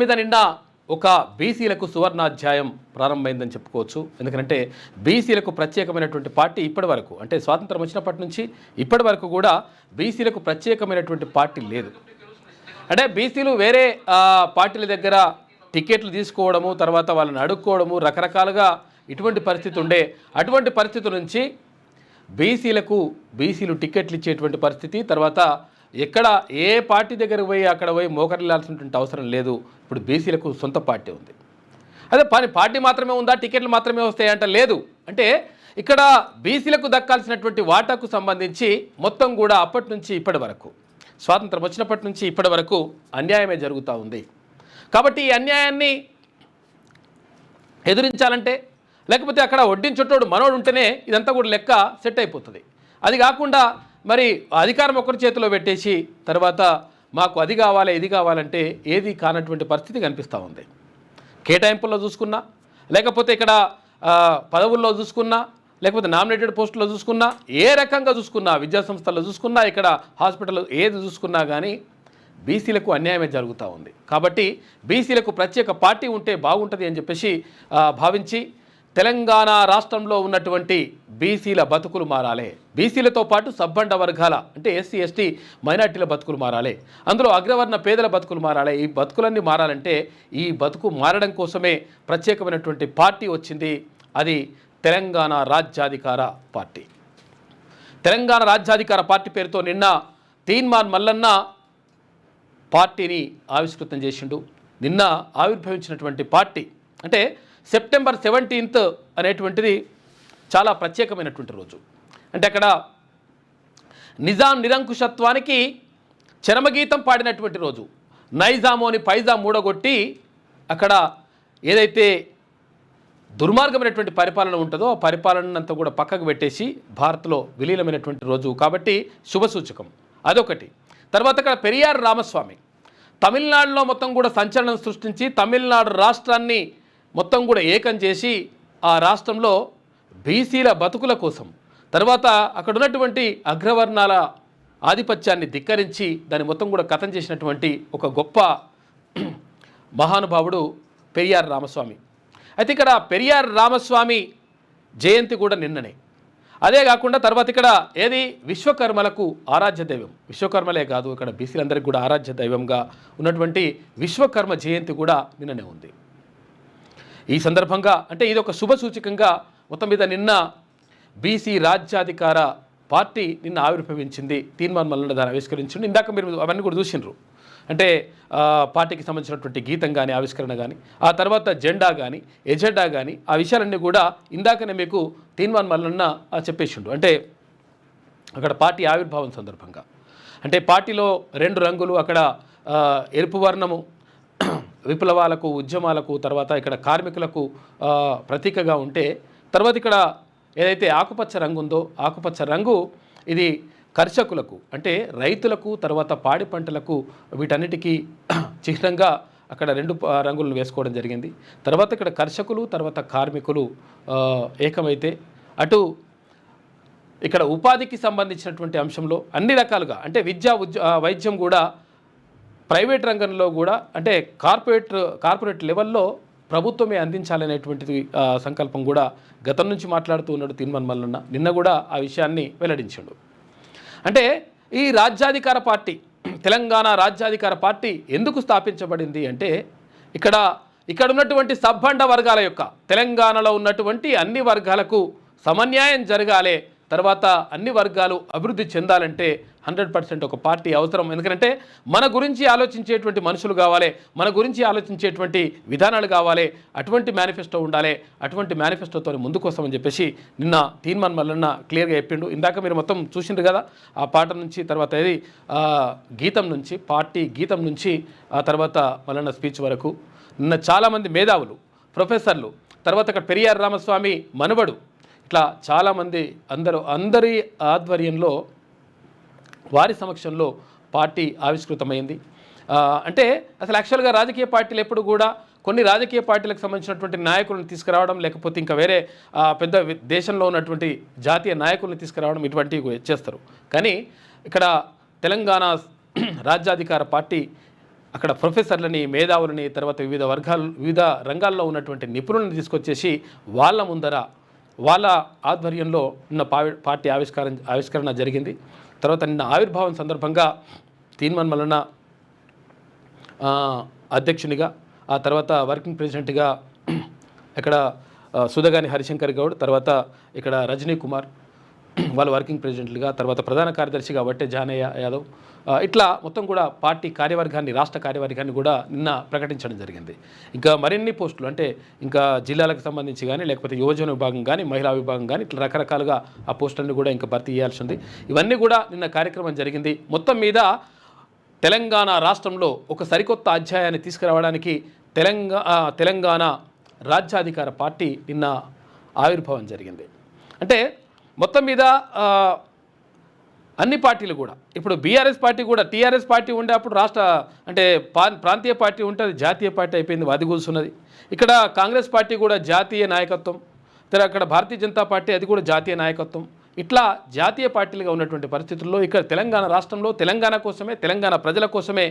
మీద నిన్న ఒక బీసీలకు సువర్ణాధ్యాయం ప్రారంభమైందని చెప్పుకోవచ్చు. ఎందుకంటే బీసీలకు ప్రత్యేకమైనటువంటి పార్టీ ఇప్పటి వరకు, అంటే స్వాతంత్రం వచ్చినప్పటి నుంచి ఇప్పటి వరకు కూడా బీసీలకు ప్రత్యేకమైనటువంటి పార్టీ లేదు. అంటే బీసీలు వేరే పార్టీల దగ్గర టికెట్లు తీసుకోవడము, తర్వాత వాళ్ళని అడుక్కోవడము, రకరకాలుగా ఇటువంటి పరిస్థితి ఉండే. అటువంటి పరిస్థితి నుంచి బీసీలు టికెట్లు ఇచ్చేటువంటి పరిస్థితి, తర్వాత ఎక్కడ ఏ పార్టీ దగ్గరకు పోయి అక్కడ పోయి మోకరిల్లాల్సినటువంటి అవసరం లేదు. ఇప్పుడు బీసీలకు సొంత పార్టీ ఉంది. అదే పార్టీ మాత్రమే ఉందా, టికెట్లు మాత్రమే వస్తాయంట? లేదు. అంటే ఇక్కడ బీసీలకు దక్కాల్సినటువంటి వాటాకు సంబంధించి మొత్తం కూడా అప్పటి నుంచి ఇప్పటి వరకు, స్వాతంత్రం వచ్చినప్పటి నుంచి ఇప్పటి వరకు అన్యాయమే జరుగుతూ ఉంది. కాబట్టి ఈ అన్యాయాన్ని ఎదురించాలంటే, లేకపోతే అక్కడ వడ్డించుట్టోడు మనోడు ఉంటేనే ఇదంతా కూడా లెక్క సెట్ అయిపోతుంది. అది కాకుండా మరి అధికారం ఒకరి చేతిలో పెట్టేసి తర్వాత మాకు అది కావాలి ఇది కావాలంటే ఏది కానటువంటి పరిస్థితి కనిపిస్తూ ఉంది. కేటాయింపుల్లో చూసుకున్నా, లేకపోతే ఇక్కడ పదవుల్లో చూసుకున్నా, లేకపోతే నామినేటెడ్ పోస్టుల్లో చూసుకున్నా, ఏ రకంగా చూసుకున్నా, విద్యాసంస్థల్లో చూసుకున్నా, ఇక్కడ హాస్పిటల్ ఏది చూసుకున్నా కానీ బీసీలకు అన్యాయమే జరుగుతూ ఉంది. కాబట్టి బీసీలకు ప్రత్యేక పార్టీ ఉంటే బాగుంటుంది అని చెప్పేసి భావించి తెలంగాణ రాష్ట్రంలో ఉన్నటువంటి బీసీల బతుకులు మారాలి. బీసీలతో పాటు సబ్బండ వర్గాల, అంటే ఎస్సీ ఎస్టీ మైనార్టీల బతుకులు మారాలి. అందులో అగ్రవర్ణ పేదల బతుకులు మారాలి. ఈ బతుకులన్నీ మారాలంటే ఈ బతుకు మారడం కోసమే ప్రత్యేకమైనటువంటి పార్టీ వచ్చింది. అది తెలంగాణ రాజ్యాధికార పార్టీ. తెలంగాణ రాజ్యాధికార పార్టీ పేరుతో నిన్న తీన్మార్ మల్లన్న పార్టీని ఆవిష్కృతం చేసిండు. నిన్న ఆవిర్భవించినటువంటి పార్టీ అంటే సెప్టెంబర్ 17 అనేటువంటిది చాలా ప్రత్యేకమైనటువంటి రోజు. అంటే అక్కడ నిజాం నిరంకుశత్వానికి చరమగీతం పాడినటువంటి రోజు. నైజామోని పైజా మూడగొట్టి అక్కడ ఏదైతే దుర్మార్గమైనటువంటి పరిపాలన ఉంటుందో ఆ పరిపాలనంతా కూడా పక్కకు పెట్టేసి భారత్లో విలీనమైనటువంటి రోజు. కాబట్టి శుభసూచకం అదొకటి. తర్వాత అక్కడ పెరియార్ రామస్వామి తమిళనాడులో మొత్తం కూడా సంచలనం సృష్టించి తమిళనాడు రాష్ట్రాన్ని మొత్తం కూడా ఏకం చేసి ఆ రాష్ట్రంలో బీసీల బతుకుల కోసం, తర్వాత అక్కడ ఉన్నటువంటి అగ్రవర్ణాల ఆధిపత్యాన్ని ధిక్కరించి దాన్ని మొత్తం కూడా కథం చేసినటువంటి ఒక గొప్ప మహానుభావుడు పెరియార్ రామస్వామి. అయితే ఇక్కడ పెరియార్ రామస్వామి జయంతి కూడా నిన్ననే. అదే కాకుండా తర్వాత ఇక్కడ ఏది విశ్వకర్మలకు ఆరాధ్య దైవం, విశ్వకర్మలే కాదు ఇక్కడ బీసీలందరికీ కూడా ఆరాధ్య దైవంగా ఉన్నటువంటి విశ్వకర్మ జయంతి కూడా నిన్ననే ఉంది. ఈ సందర్భంగా అంటే ఇది ఒక శుభ సూచకంగా మొత్తం మీద నిన్న బీసీ రాజ్యాధికార పార్టీ నిన్న ఆవిర్భవించింది. తీన్మార్ మల్లన్న దాన్ని ఆవిష్కరించింది. ఇందాక మీరు అవన్నీ కూడా చూసినారు. అంటే పార్టీకి సంబంధించినటువంటి గీతం కానీ, ఆవిష్కరణ కానీ, ఆ తర్వాత జెండా కానీ, ఎజెండా కానీ, ఆ విషయాలన్నీ కూడా ఇందాకనే మీకు తీన్మార్ మల్లన్న చెప్పేసిండు. అంటే అక్కడ పార్టీ ఆవిర్భావం సందర్భంగా అంటే పార్టీలో 2 రంగులు, అక్కడ ఎరుపు వర్ణము విప్లవాలకు, ఉద్యమాలకు, తర్వాత ఇక్కడ కార్మికులకు ప్రతీకగా ఉంటే, తర్వాత ఇక్కడ ఏదైతే ఆకుపచ్చ రంగు ఉందో ఆకుపచ్చ రంగు ఇది కర్షకులకు, అంటే రైతులకు, తర్వాత పాడి పంటలకు, వీటన్నిటికీ చిహ్నంగా అక్కడ 2 రంగులను వేసుకోవడం జరిగింది. తర్వాత ఇక్కడ కర్షకులు, తర్వాత కార్మికులు ఏకమైతే అటు ఇక్కడ ఉపాధికి సంబంధించినటువంటి అంశంలో అన్ని రకాలుగా అంటే విద్య, వైద్యం కూడా ప్రైవేట్ రంగంలో కూడా అంటే కార్పొరేట్ లెవెల్లో ప్రభుత్వమే అందించాలనేటువంటిది సంకల్పం కూడా గతం నుంచి మాట్లాడుతూ ఉన్నాడు తీన్మార్ మల్లన్న. నిన్న కూడా ఆ విషయాన్ని వెల్లడించాడు. అంటే ఈ రాజ్యాధికార పార్టీ, తెలంగాణ రాజ్యాధికార పార్టీ ఎందుకు స్థాపించబడింది అంటే ఇక్కడ ఉన్నటువంటి సబ్బండ వర్గాల యొక్క, తెలంగాణలో ఉన్నటువంటి అన్ని వర్గాలకు సమన్యాయం జరగాలి, తర్వాత అన్ని వర్గాలు అభివృద్ధి చెందాలంటే 100% ఒక పార్టీ అవసరం. ఎందుకంటే మన గురించి ఆలోచించేటువంటి మనుషులు కావాలి, మన గురించి ఆలోచించేటువంటి విధానాలు కావాలి, అటువంటి మేనిఫెస్టో ఉండాలి. అటువంటి మేనిఫెస్టోతో ముందుకోసమని చెప్పేసి నిన్న తీన్మార్ మల్లన్న క్లియర్గా చెప్పిండు. ఇందాక మీరు మొత్తం చూసిండ్రు కదా ఆ పాట నుంచి, తర్వాత ఇది గీతం నుంచి, పార్టీ గీతం నుంచి ఆ తర్వాత మల్లన్న స్పీచ్ వరకు నిన్న చాలామంది మేధావులు, ప్రొఫెసర్లు, తర్వాత అక్కడ పెరియార్ రామస్వామి మనవడు, ఇట్లా చాలామంది అందరి ఆధ్వర్యంలో వారి సమక్షంలో పార్టీ ఆవిష్కృతమైంది. అంటే అసలు యాక్చువల్గా రాజకీయ పార్టీలు ఎప్పుడు కూడా కొన్ని రాజకీయ పార్టీలకు సంబంధించినటువంటి నాయకులను తీసుకురావడం, లేకపోతే ఇంకా వేరే పెద్ద దేశంలో ఉన్నటువంటి జాతీయ నాయకులను తీసుకురావడం ఇటువంటివి చేస్తారు. కానీ ఇక్కడ తెలంగాణ రాజ్యాధికార పార్టీ అక్కడ ప్రొఫెసర్లని, మేధావులని, తర్వాత వివిధ రంగాల్లో ఉన్నటువంటి నిపుణులను తీసుకొచ్చేసి వాళ్ళ ముందర వాళ్ళ ఆధ్వర్యంలో నిన్న పార్టీ ఆవిష్కరణ జరిగింది. తర్వాత నిన్న ఆవిర్భావం సందర్భంగా తీన్మాన్ మల్లన్న అధ్యక్షునిగా, ఆ తర్వాత వర్కింగ్ ప్రెసిడెంట్గా ఇక్కడ సుధగాని హరిశంకర్ గౌడ్, తర్వాత ఇక్కడ రజనీ కుమార్ వాళ్ళ వర్కింగ్ ప్రెసిడెంట్లుగా, తర్వాత ప్రధాన కార్యదర్శిగా వట్టే జానయ్య యాదవ్, ఇట్లా మొత్తం కూడా పార్టీ కార్యవర్గాన్ని, రాష్ట్ర కార్యవర్గాన్ని కూడా నిన్న ప్రకటించడం జరిగింది. ఇంకా మరిన్ని పోస్టులు అంటే ఇంకా జిల్లాలకు సంబంధించి కానీ, లేకపోతే యువజన విభాగం కానీ, మహిళా విభాగం కానీ, ఇట్లా రకరకాలుగా ఆ పోస్టులన్నీ కూడా ఇంకా భర్తీ చేయాల్సి ఉంది. ఇవన్నీ కూడా నిన్న కార్యక్రమం జరిగింది. మొత్తం మీద తెలంగాణ రాష్ట్రంలో ఒక సరికొత్త అధ్యాయాన్ని తీసుకురావడానికి తెలంగాణ రాజ్యాధికార పార్టీ నిన్న ఆవిర్భావం జరిగింది. అంటే మొత్తం మీద అన్ని పార్టీలు కూడా, ఇప్పుడు బీఆర్ఎస్ పార్టీ కూడా, టీఆర్ఎస్ పార్టీ ఉండే అప్పుడు రాష్ట్ర అంటే ప్రాంతీయ పార్టీ ఉంటే అది జాతీయ పార్టీ అయిపోయింది, అది కూర్చున్నది. ఇక్కడ కాంగ్రెస్ పార్టీ కూడా జాతీయ నాయకత్వం, అక్కడ భారతీయ జనతా పార్టీ అది కూడా జాతీయ నాయకత్వం. ఇట్లా జాతీయ పార్టీలుగా ఉన్నటువంటి పరిస్థితుల్లో ఇక్కడ తెలంగాణ రాష్ట్రంలో తెలంగాణ కోసమే, తెలంగాణ ప్రజల కోసమే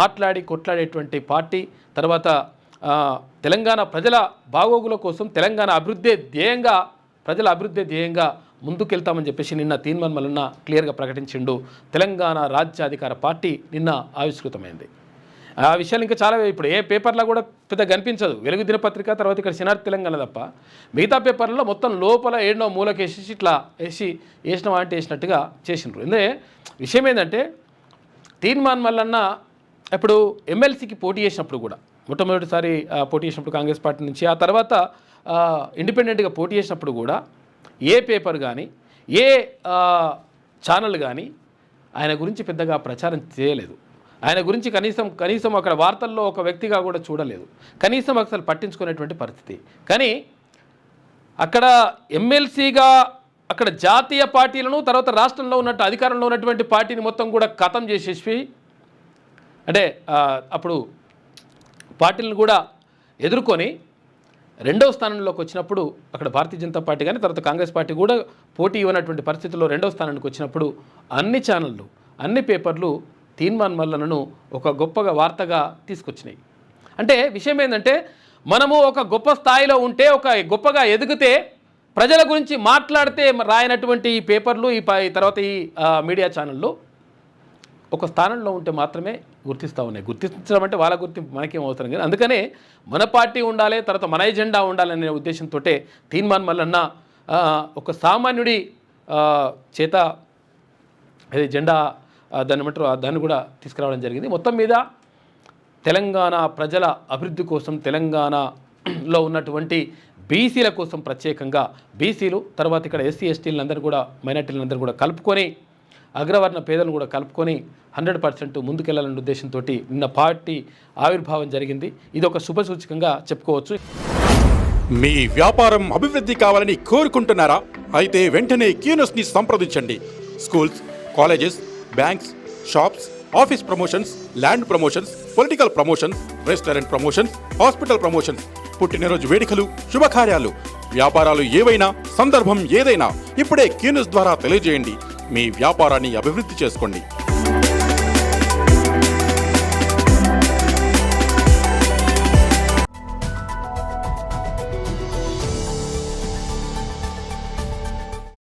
మాట్లాడి కొట్లాడేటువంటి పార్టీ, తర్వాత తెలంగాణ ప్రజల బాగోగుల కోసం, తెలంగాణ అభివృద్ధి ధ్యేయంగా, ప్రజల అభివృద్ధి ధ్యేయంగా ముందుకెళ్తామని చెప్పేసి నిన్న తీన్మాన్ మల్లన్న క్లియర్గా ప్రకటించిండు. తెలంగాణ రాజ్యాధికార పార్టీ నిన్న ఆవిష్కృతమైంది. ఆ విషయాలు ఇంకా చాలా, ఇప్పుడు ఏ పేపర్లో కూడా పెద్ద కనిపించదు. వెలుగు దినపత్రిక, తర్వాత ఇక్కడ సినార్ తెలంగాణ తప్ప మిగతా పేపర్లలో మొత్తం లోపల ఏడనో మూలకేసి ఇట్లా వేసిన అంటే వేసినట్టుగా చేసినారు. ఎందుకంటే విషయం ఏంటంటే తీన్మాన్ మల్లన్న ఇప్పుడు ఎమ్మెల్సీకి పోటీ చేసినప్పుడు కూడా, మొట్టమొదటిసారి పోటీ చేసినప్పుడు కాంగ్రెస్ పార్టీ నుంచి, ఆ తర్వాత ఇండిపెండెంట్గా పోటీ చేసినప్పుడు కూడా ఏ పేపర్ కానీ, ఏ ఛానల్ కానీ ఆయన గురించి పెద్దగా ప్రచారం చేయలేదు. ఆయన గురించి కనీసం అక్కడ వార్తల్లో ఒక వ్యక్తిగా కూడా చూడలేదు, కనీసం అసలు పట్టించుకునేటువంటి పరిస్థితి. కానీ అక్కడ ఎమ్మెల్సీగా అక్కడ జాతీయ పార్టీలను, తర్వాత రాష్ట్రంలో ఉన్నట్టు అధికారంలో ఉన్నటువంటి పార్టీని మొత్తం కూడా ఖతం చేసేసి, అంటే అప్పుడు పార్టీలను కూడా ఎదుర్కొని రెండవ స్థానంలోకి వచ్చినప్పుడు అక్కడ భారతీయ జనతా పార్టీ కానీ, తర్వాత కాంగ్రెస్ పార్టీ కూడా పోటీ ఇవ్వనటువంటి పరిస్థితుల్లో రెండవ స్థానానికి వచ్చినప్పుడు అన్ని ఛానళ్ళు, అన్ని పేపర్లు తీన్మాన్ మల్లన్నను ఒక గొప్పగా వార్తగా తీసుకొచ్చినాయి. అంటే విషయం ఏంటంటే మనము ఒక గొప్ప స్థాయిలో ఉంటే, ఒక గొప్పగా ఎదిగితే, ప్రజల గురించి మాట్లాడితే రాయనటువంటి ఈ పేపర్లు, తర్వాత ఈ మీడియా ఛానళ్ళు ఒక స్థానంలో ఉంటే మాత్రమే గుర్తిస్తూ ఉన్నాయి. గుర్తించడం అంటే వాళ్ళ గుర్తింపు మనకేం అవసరం లేదు. అందుకనే మన పార్టీ ఉండాలి, తర్వాత మన ఎజెండా ఉండాలనే ఉద్దేశంతో తీన్మాన్ మల్లన్న ఒక సామాన్యుడి చేత జెండా దాన్ని కూడా తీసుకురావడం జరిగింది. మొత్తం మీద తెలంగాణ ప్రజల అభివృద్ధి కోసం, తెలంగాణలో ఉన్నటువంటి బీసీల కోసం ప్రత్యేకంగా, బీసీలు తర్వాత ఇక్కడ ఎస్సీ ఎస్టీలందరూ కూడా, మైనార్టీలందరూ కూడా కలుపుకొని, అగ్రవర్ణ పేదలను కూడా కలుపుకొని 100% ముందుకెళ్లాలనే ఉద్దేశంతో నిన్న పార్టీ ఆవిర్భావం జరిగింది. ఇది ఒక శుభసూచకంగా చెప్పుకోవచ్చు. మీ వ్యాపారం అభివృద్ధి కావాలని కోరుకుంటున్నారా? అయితే వెంటనే క్యూనస్ని సంప్రదించండి. Schools, colleges, banks, shops, office promotions, land promotions, political promotions, restaurant promotions, hospital promotions, పుట్టినరోజు వేడుకలు, శుభకార్యాలు, వ్యాపారాలు ఏవైనా, సందర్భం ఏదైనా ఇప్పుడే క్యూనస్ ద్వారా తెలియజేయండి. మీ వ్యాపారాన్ని అభివృద్ధి చేసుకోండి.